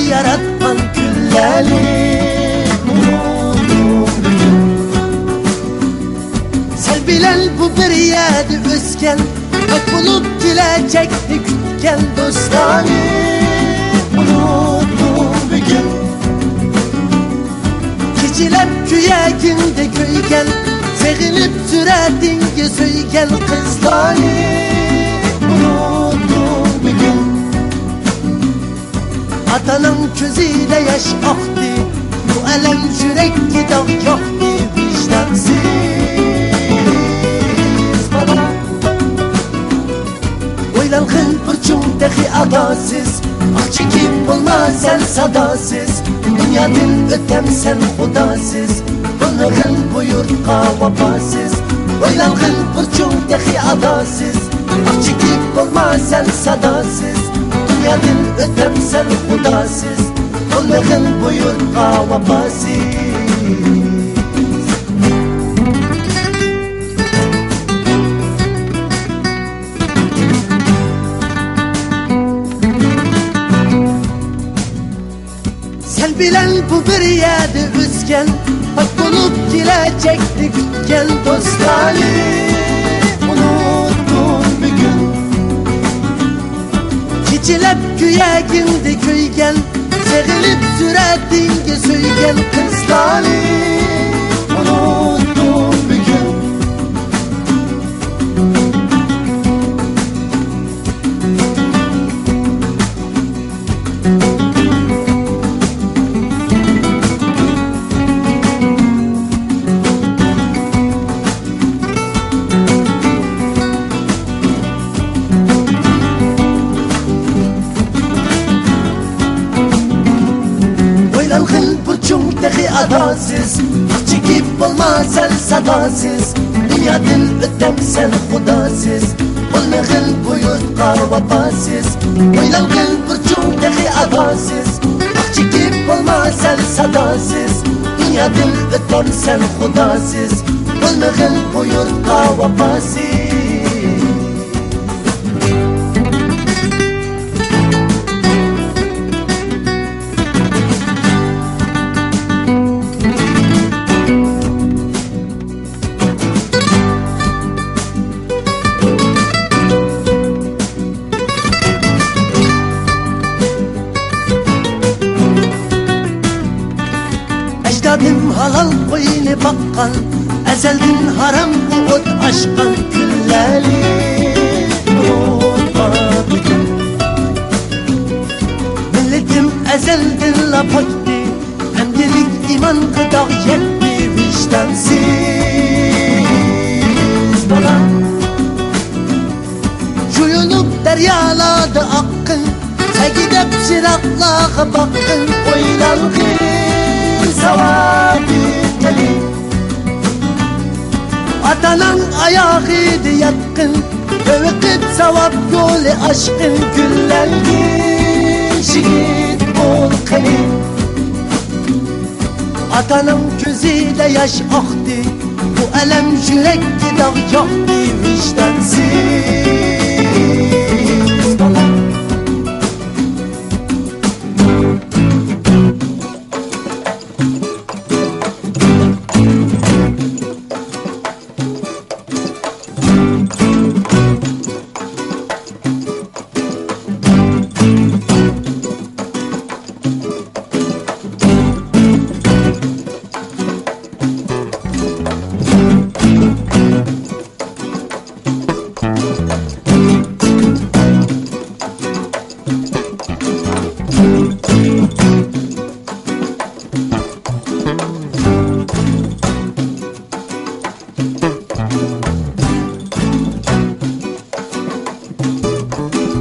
yaratman gülleri. Sen bilen bu bir yerde özgen, bak bulup gelecekti kütken dostları. Unuttum bir gün geceler köyeginde köygen, sevinip sürdün söygen kızları. Unuttum bir gün atanın gözüyle yaş aktı, bu elem yürekki dağ yaktı vicdansız bana. Oylalgın burcumdaki adasız, ah çekip olmaz sen sadasız, dünyanın ötem sen hudasız, bunların buyur kavapasız. Oylalgın burcumdaki adasız, ah çekip olmaz sen sadasız, dünyanın ötem sen hudasız, bunların buyur kavapasız. Sen bilen bu bir yerde özgen, bak bulup gelecekti kütken dostları. Unuttum bir gün geceler köyeginde köygen, sevilip sürdün söygen kızları. Unuttum bir gün burcumdaki adasız, ah çekip olmaz sen sadasız, dünyanın ötem sen hudasız, olmağın buyur kavapasız. Oylalgın burcumdaki adasız, ah çekip olmaz sen sadasız, dünyanın ötem sen hudasız, olmağın buyur kavapasız. Ecdadım halal koyunu bakkan, ezelden haram bu ot aşkan külleri. Unutma bir gün milletim ezelden lapaktı, emdilik iman gıdak yetti vicdansız bana. Juyulup deryaladı akın, gidip çıraklığa bakın. Oylalgın savabiteli, atanın ayağıydı yatkın, övüküp savab yolu aşkın güllerdi şehit ol kani. Atanın gözüyle yaş aktı, bu elem yürekki dağ yaktı vicdansız bana.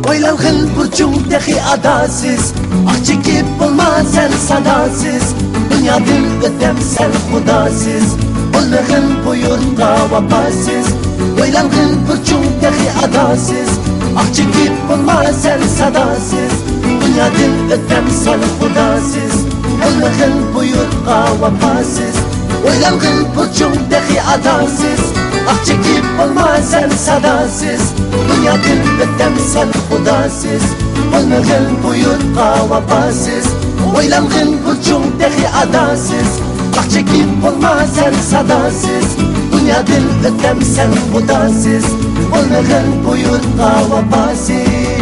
Oylalgın burcumdaki adasız, ah çekip olmaz sen sadasız, dünyanın ötem sen hudasız, olmağın buyur kavapasız. Oylalgın burcumdaki adasız, ah çekip olmaz sen sadasız, dünyanın ötem sen hudasız, olmağın buyur kavapasız. Oylalgın burcumdaki adasız, ah çekip olmaz sen sadasız, Dünyadan ötem sen hudasız Olmağın bu yurtqa vafasız Oylangın burçun dehi adasız Bak çekip olma sen sadasız Dünyadan ötem sen hudasız Olmağın bu yurtqa vafasız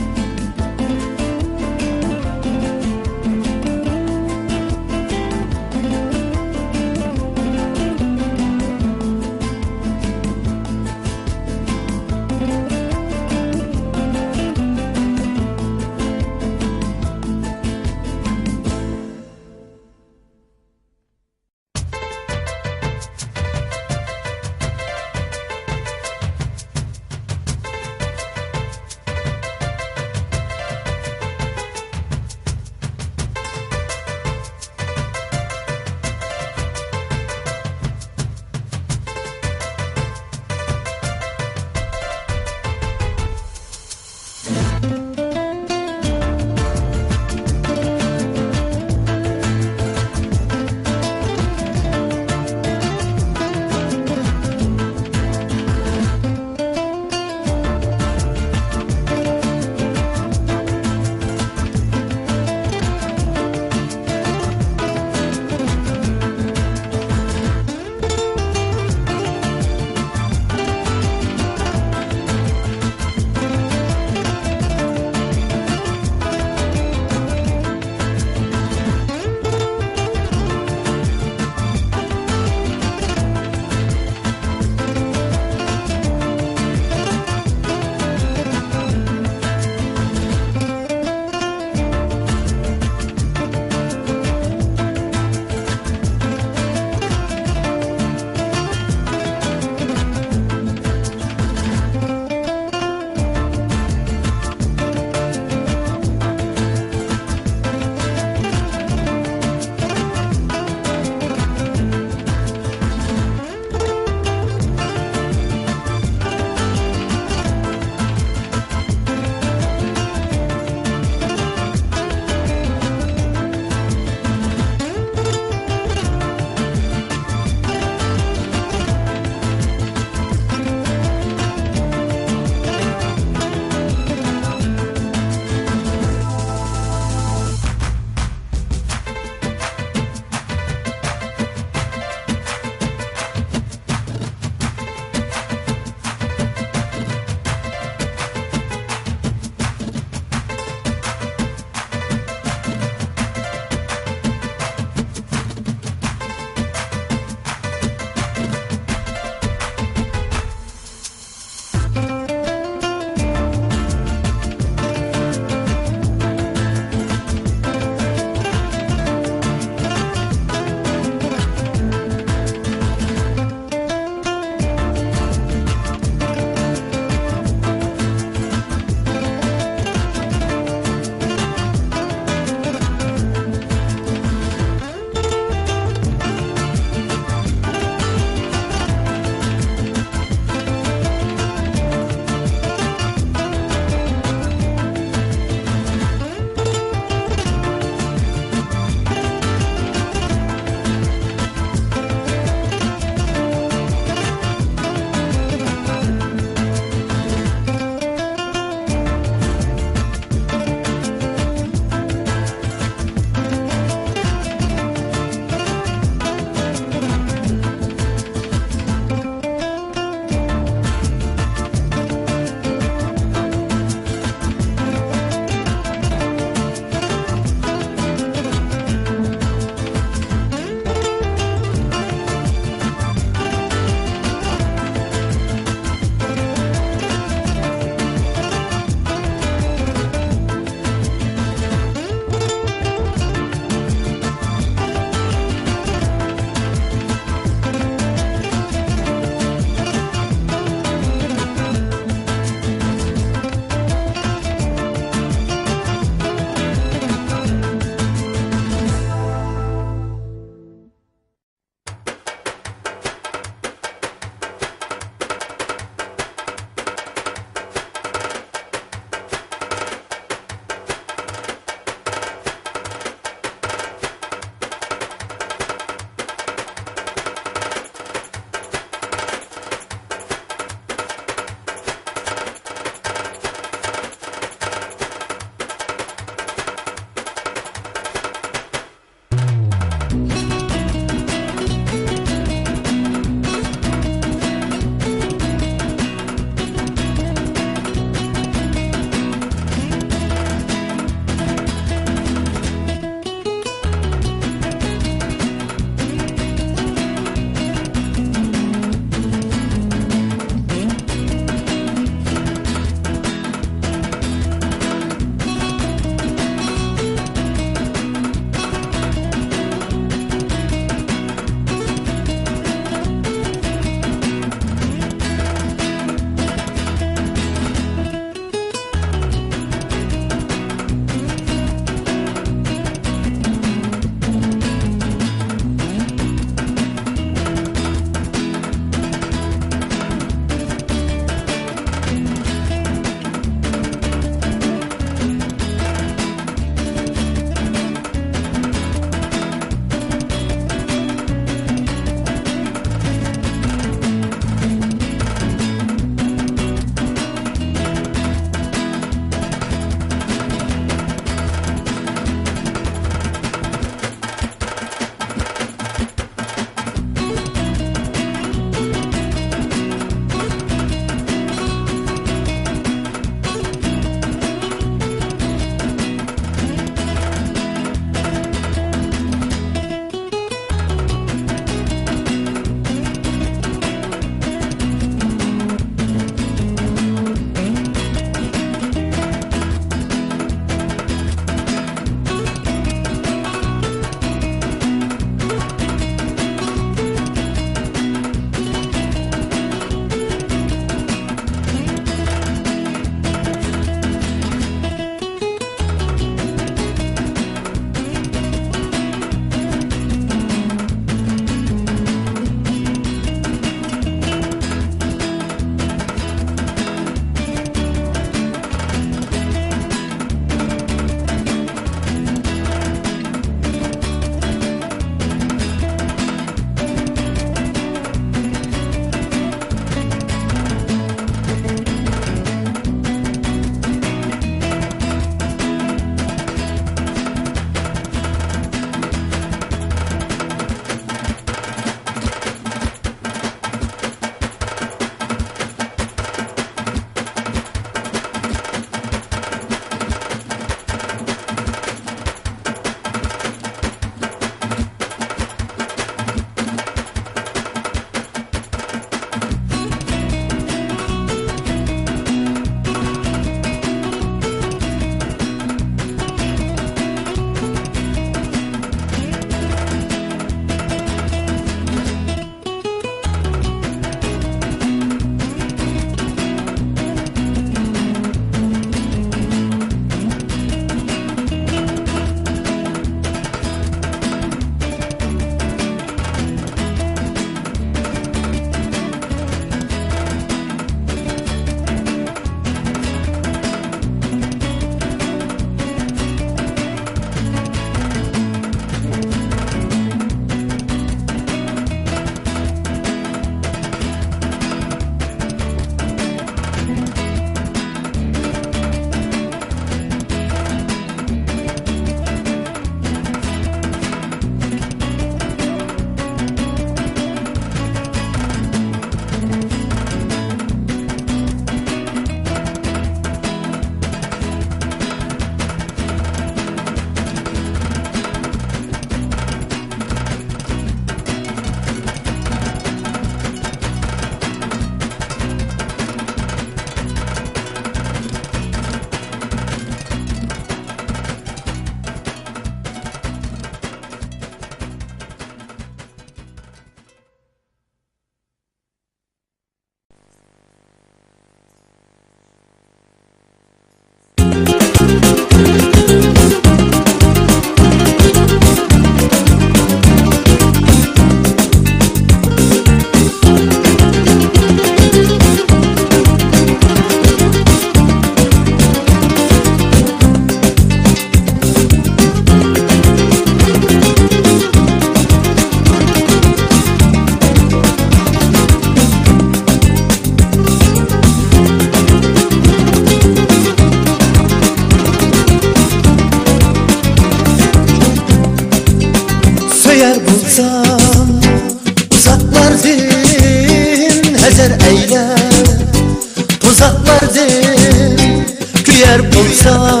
Güyer bulsam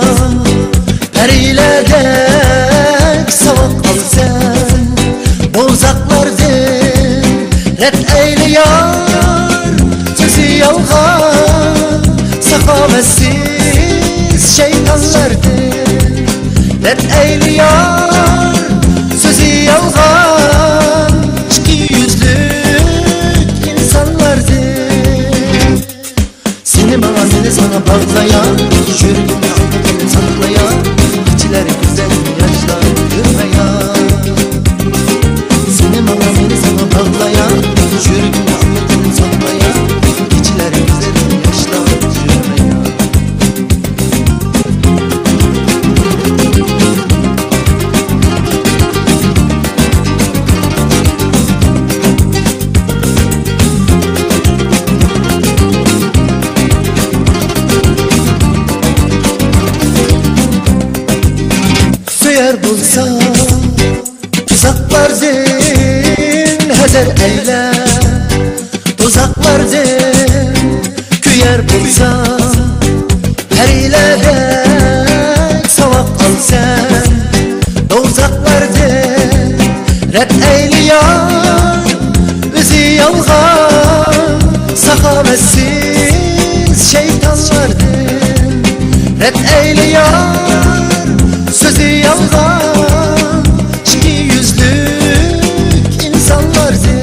perilerek savak al sen, bozaklardan ret eyleyar, sözü yalgan sakavetsiz şeytanlardan ret eyleyar, sözü yalgan iki yüzlük insanlardan. Seni bana beni sana bağlayan, şürgünü anlatını saklayan, içileri güzel yaşlar görmeyen. Seni bana beni sana bağlayan, şürgünü anlatını saklayan, içileri güzel yaşlar görmeyen. Süyer bulsam tuzaklardan hezer eyle, tuzaklardan küyer bulsam perilerek savak al sen, tuzaklardan ret eyleyar, bizi yalgan sakavetsiz şeytanlardan ret eyleyar, sözü yalgan iki yüzlük insanlardan.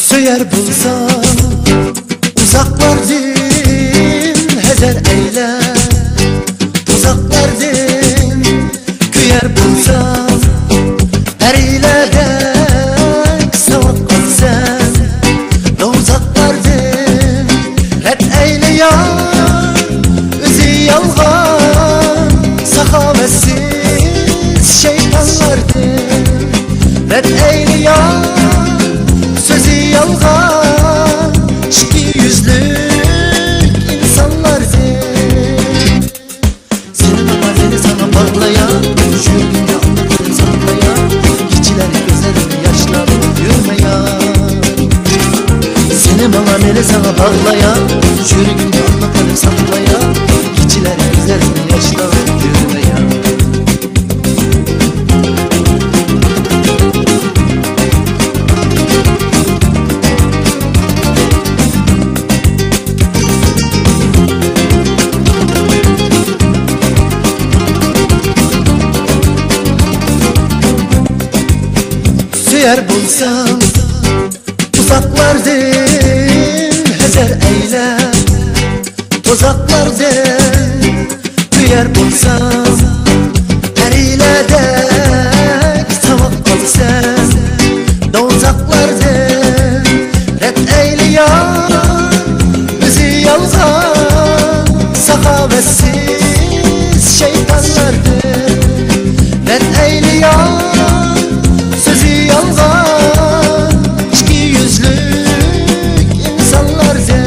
Süyer bulsam uzaklardan hezer eyle, uzaklardan küyer bulsam perilerek savak al sen, uzaklardan ret eyleyar, bizi yalgan sakavetsiz şeytanlardan ret eyleyar, sözü yalgan iki yüzlük insanlardan. Senin ama beni sana bağlayan, şürgünü anlatını saklayan, içileri gözlerini yaşlar görmeyen. Senin bana beni sana bağlayan, şürgünü anlatını saklayan, içileri gözlerini yaşlar görmeyen. Süyer bulsam uzaklardan hezer eyle, uzaklardan küyer bulsam perilerek savak al sen, uzaklardan ret eyleyar, bizi yalgan sakavetsiz şeytanlardan ret eyleyar, sözü yalgan iki yüzlük insanlardan.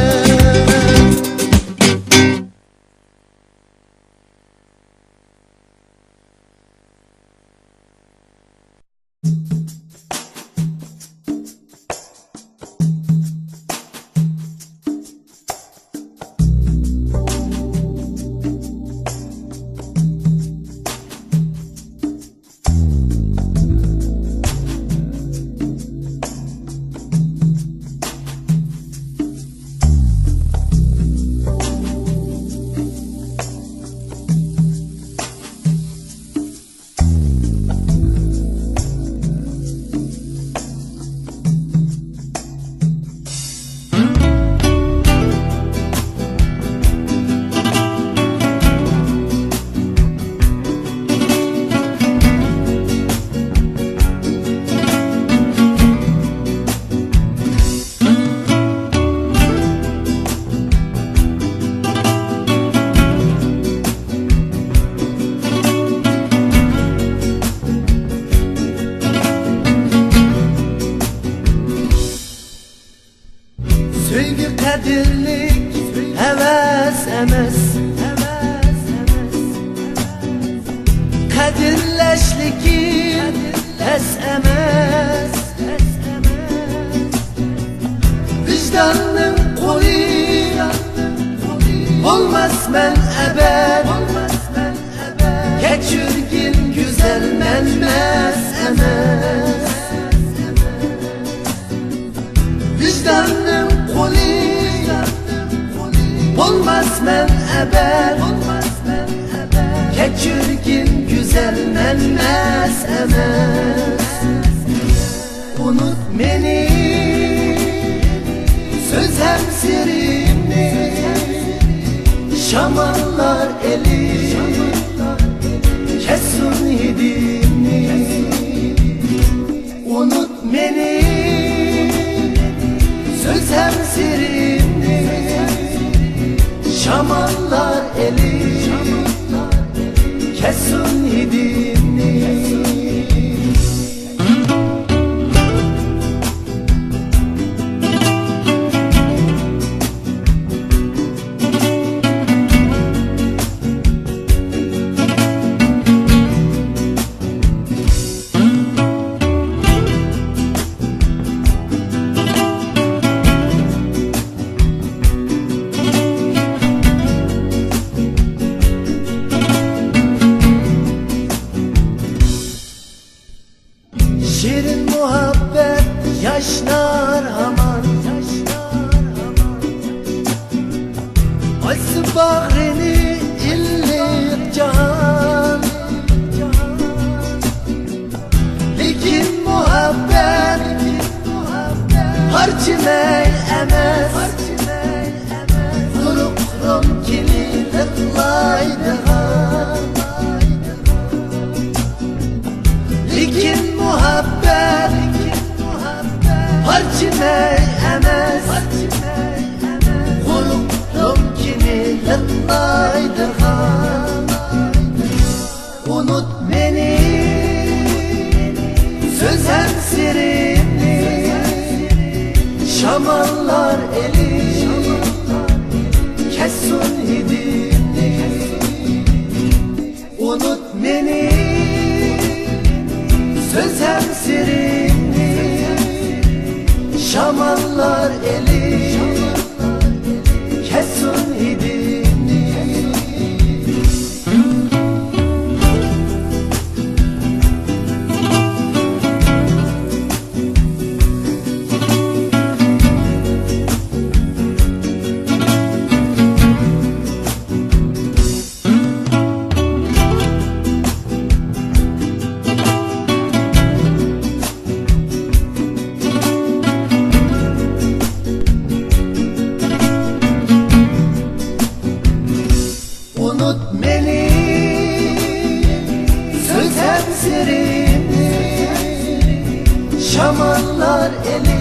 Kadirleşlikin esemez, vicdanın kuli olmaz men ebed, geçirgin güzel menmez emez. Vicdanın kuli olmaz men ebed, geçirgin güzel menmez emez. Unut beni, söz hemsirimni, şamanlar eli kesun hidimni. Unut beni, söz hemsirimni, şamanlar eli kesun hidimni. Şirin muhabbet yaşlar aman, açsın bağrını illik can. Lekin muhabbet harcımay emez, kuruq romkini ıtlaydıgan. Lekin muhabbet harcımay emez, kuruq romkini ıtlaydıgan. Unut beni, söz hemsirimni, şamanlar eli kesun hidimni. Unut beni, söz hemsirimni, şamanlar eli kesun hidimni. Unut beni, söz hemsirimni, şamanlar eli